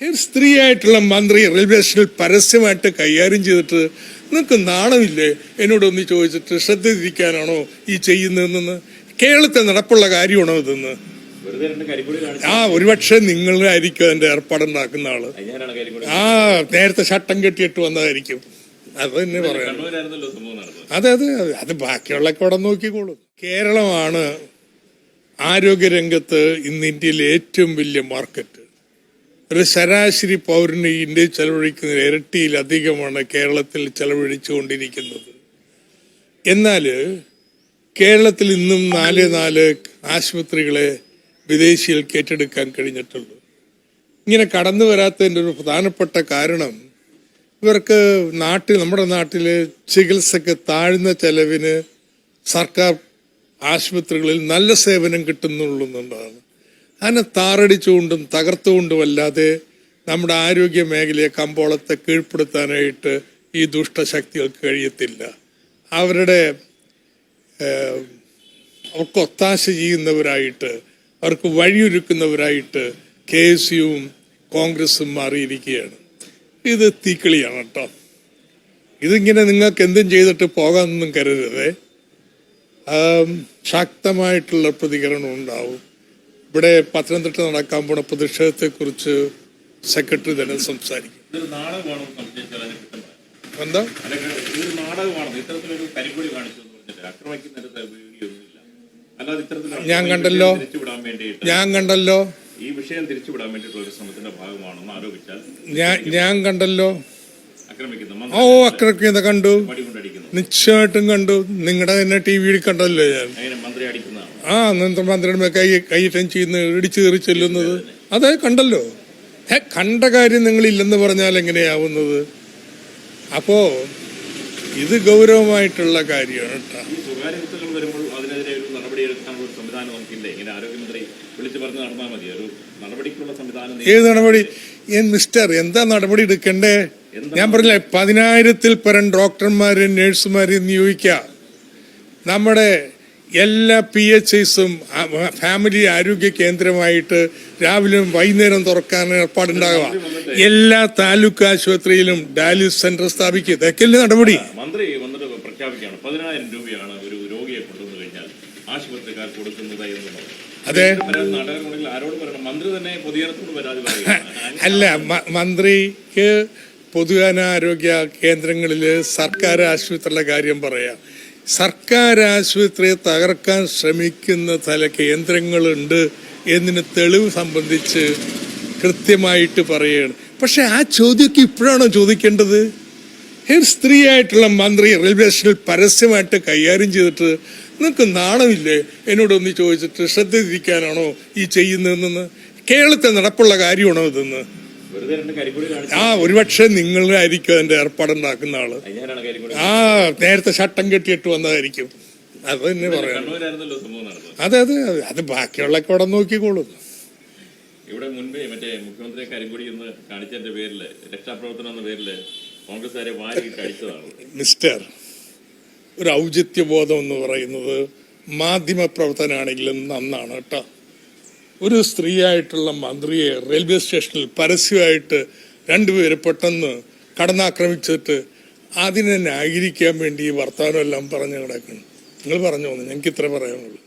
സ്ത്രീയായിട്ടുള്ള മന്ത്രി റെയിൽവേ സ്റ്റേഷനിൽ പരസ്യമായിട്ട് കൈകാര്യം ചെയ്തിട്ട് നിങ്ങൾക്ക് നാണമില്ലേ എന്നോടൊന്ന് ചോദിച്ചിട്ട് ശ്രദ്ധ തിരിക്കാനാണോ ഈ ചെയ്യുന്നതെന്ന്? കേരളത്തിൽ നടപ്പുള്ള കാര്യമാണോ ഇതെന്ന്? ഒരുപക്ഷെ നിങ്ങളായിരിക്കും അതിന്റെ ഏർപ്പാടുണ്ടാക്കുന്ന ആള്. നേരത്തെ ചട്ടം കെട്ടിയിട്ട് വന്നതായിരിക്കും. അത് തന്നെ പറയാം. അതെ അതെ അതെ, അത് ബാക്കിയുള്ളൊക്കെ അവിടെ നോക്കിക്കോളും. കേരളമാണ് ആരോഗ്യരംഗത്ത് ഇന്ന് ഇന്ത്യയിലെ ഏറ്റവും വലിയ മാർക്കറ്റ്. ഒരു ശരാശരി പൗരന് ഇന്ത്യയിൽ ചെലവഴിക്കുന്ന ഇരട്ടിയിലധികമാണ് കേരളത്തിൽ ചെലവഴിച്ചുകൊണ്ടിരിക്കുന്നത്. എന്നാൽ കേരളത്തിൽ ഇന്നും 4 ആശുപത്രികളെ വിദേശികൾക്ക് ഏറ്റെടുക്കാൻ കഴിഞ്ഞിട്ടുള്ളൂ. ഇങ്ങനെ കടന്നു വരാത്തതിൻ്റെ ഒരു പ്രധാനപ്പെട്ട കാരണം ഇവർക്ക് നമ്മുടെ നാട്ടിൽ ചികിത്സക്ക് താഴ്ന്ന ചെലവിന് സർക്കാർ ആശുപത്രികളിൽ നല്ല സേവനം കിട്ടുന്നുള്ളതാണ്. അതിനെ താറടിച്ചുകൊണ്ടും തകർത്തുകൊണ്ടും അല്ലാതെ നമ്മുടെ ആരോഗ്യ മേഖലയെ കമ്പോളത്തെ കീഴ്പ്പെടുത്താനായിട്ട് ഈ ദുഷ്ടശക്തികൾക്ക് കഴിയത്തില്ല. അവർക്ക് ഒത്താശ ചെയ്യുന്നവരായിട്ട്, അവർക്ക് വഴിയൊരുക്കുന്നവരായിട്ട് KSUവും കോൺഗ്രസും മാറിയിരിക്കുകയാണ്. ഇത് തീക്കളിയാണ് കേട്ടോ. ഇതിങ്ങനെ നിങ്ങൾക്ക് എന്തും ചെയ്തിട്ട് പോകാമെന്നൊന്നും കരുതരുതേ. ശക്തമായിട്ടുള്ള പ്രതികരണം ഉണ്ടാവും. ഇവിടെ പത്തനംതിട്ട നടക്കാൻ പോണ പ്രതിഷേധത്തെക്കുറിച്ച് സെക്രട്ടറി തന്നെ സംസാരിക്കും. എന്താ ഞാൻ കണ്ടല്ലോ ഈ വിഷയം തിരിച്ചുവിടാൻ വേണ്ടിയിട്ടുള്ള ഒരു ശ്രമത്തിന്റെ ഭാഗമാണെന്ന് ആരോപിച്ചാൽ ഞാൻ കണ്ടല്ലോ. ആക്രമിക്കുന്ന കണ്ടു, നിശ്ചയമായിട്ടും കണ്ടു. നിങ്ങളുടെ തന്നെ TV കണ്ടല്ലോ ഞാൻ. മന്ത്രിയുടെ കൈറ്റം ചെയ്യുന്ന ഇടിച്ചു കയറി ചെല്ലുന്നത് അതെ കണ്ടല്ലോ. കണ്ട കാര്യം നിങ്ങളില്ലെന്ന് പറഞ്ഞാൽ എങ്ങനെയാവുന്നത്? അപ്പോ ഇത് ഗൗരവമായിട്ടുള്ള കാര്യമാണ് കേട്ടോ. ഏത് നടപടി? മിസ്റ്റർ, എന്താ നടപടി എടുക്കണ്ടേ? ഞാൻ പറഞ്ഞില്ലേ, 10,000-ൽ പരം ഡോക്ടർമാരെയും നേഴ്സുമാരെയും നിയോഗിക്കാം. നമ്മുടെ എല്ലാ PHIസും ഫാമിലി ആരോഗ്യ കേന്ദ്രമായിട്ട് രാവിലെയും വൈകുന്നേരം തുറക്കാൻ ഏർപ്പാടുണ്ടാകുക. എല്ലാ താലൂക്ക് ആശുപത്രിയിലും ഡയാലിസിസ് സെന്റർ സ്ഥാപിക്കുക. ഇതൊക്കെയല്ലേ നടപടി? മന്ത്രി വന്നിട്ട് പ്രഖ്യാപിക്കുകയാണ് 10,000 രൂപയാണ് ഒരു രോഗിയെ കൊണ്ടുവന്നു കഴിഞ്ഞാൽ ആശുപത്രിക്കാർ കൊടുക്കുന്നത് എന്നുള്ളത്. അതെ, മന്ത്രി തന്നെ പൊതുജനത്തോട് പരാതി പറയുക അല്ല. മന്ത്രിക്ക് പൊതുജനാരോഗ്യ കേന്ദ്രങ്ങളിൽ സർക്കാർ ആശുപത്രിയുടെ കാര്യം പറയാം. സർക്കാർ ആശുപത്രിയെ തകർക്കാൻ ശ്രമിക്കുന്ന ചില കേന്ദ്രങ്ങളുണ്ട് എന്നതിന് തെളിവ് സംബന്ധിച്ച് കൃത്യമായിട്ട് പറയുകയാണ്. പക്ഷെ ആ ചോദ്യമൊക്കെ ഇപ്പോഴാണോ ചോദിക്കേണ്ടത്? സ്ത്രീയായിട്ടുള്ള മന്ത്രി റെയിൽവേ സ്റ്റേഷനിൽ പരസ്യമായിട്ട് കൈകാര്യം ചെയ്തിട്ട് നിങ്ങൾക്ക് നാണമില്ലേ എന്നോടൊന്ന് ചോദിച്ചിട്ട് ശ്രദ്ധ തിരിക്കാനാണോ ഈ ചെയ്യുന്നതെന്ന്? കേരളത്തിൽ നടപ്പുള്ള കാര്യമാണോ ഇതെന്ന്? ഒരുപക്ഷെ നിങ്ങളായിരിക്കും അതിന്റെ ഏർപ്പാടുണ്ടാക്കുന്ന ആള്. നേരത്തെ ചട്ടം കെട്ടിയിട്ട് വന്നതായിരിക്കും. അത് തന്നെ പറയാം. അതെ അതെ അതെ, അത് ബാക്കിയുള്ളൊക്കെ അവിടെ നോക്കിക്കോളും. ഇവിടെ മുൻപേ മുഖ്യമന്ത്രിയെ കരിങ്കൊടി എന്ന് കാണിച്ചതിന്റെ പേരില്, രക്ഷാപ്രവർത്തനം എന്ന പേരില് കോൺഗ്രസ്സുകാരെ വാരിയിട്ട് അടിച്ചതാണ്. മിസ്റ്റർ, ഒരു ഔചിത്യബോധം എന്ന് പറയുന്നത് മാധ്യമപ്രവർത്തനാണെങ്കിലും നന്നാണ് കേട്ടോ. ഒരു സ്ത്രീയായിട്ടുള്ള മന്ത്രിയെ റെയിൽവേ സ്റ്റേഷനിൽ പരസ്യമായിട്ട് 2 പേര് പെട്ടെന്ന് കടന്നാക്രമിച്ചിട്ട് അതിനെ ന്യായീകരിക്കാൻ വേണ്ടി വർത്തമാനം എല്ലാം പറഞ്ഞു കിടക്കണം. നിങ്ങൾ പറഞ്ഞു, ഞങ്ങൾക്ക് ഇത്ര പറയാനുള്ളൂ.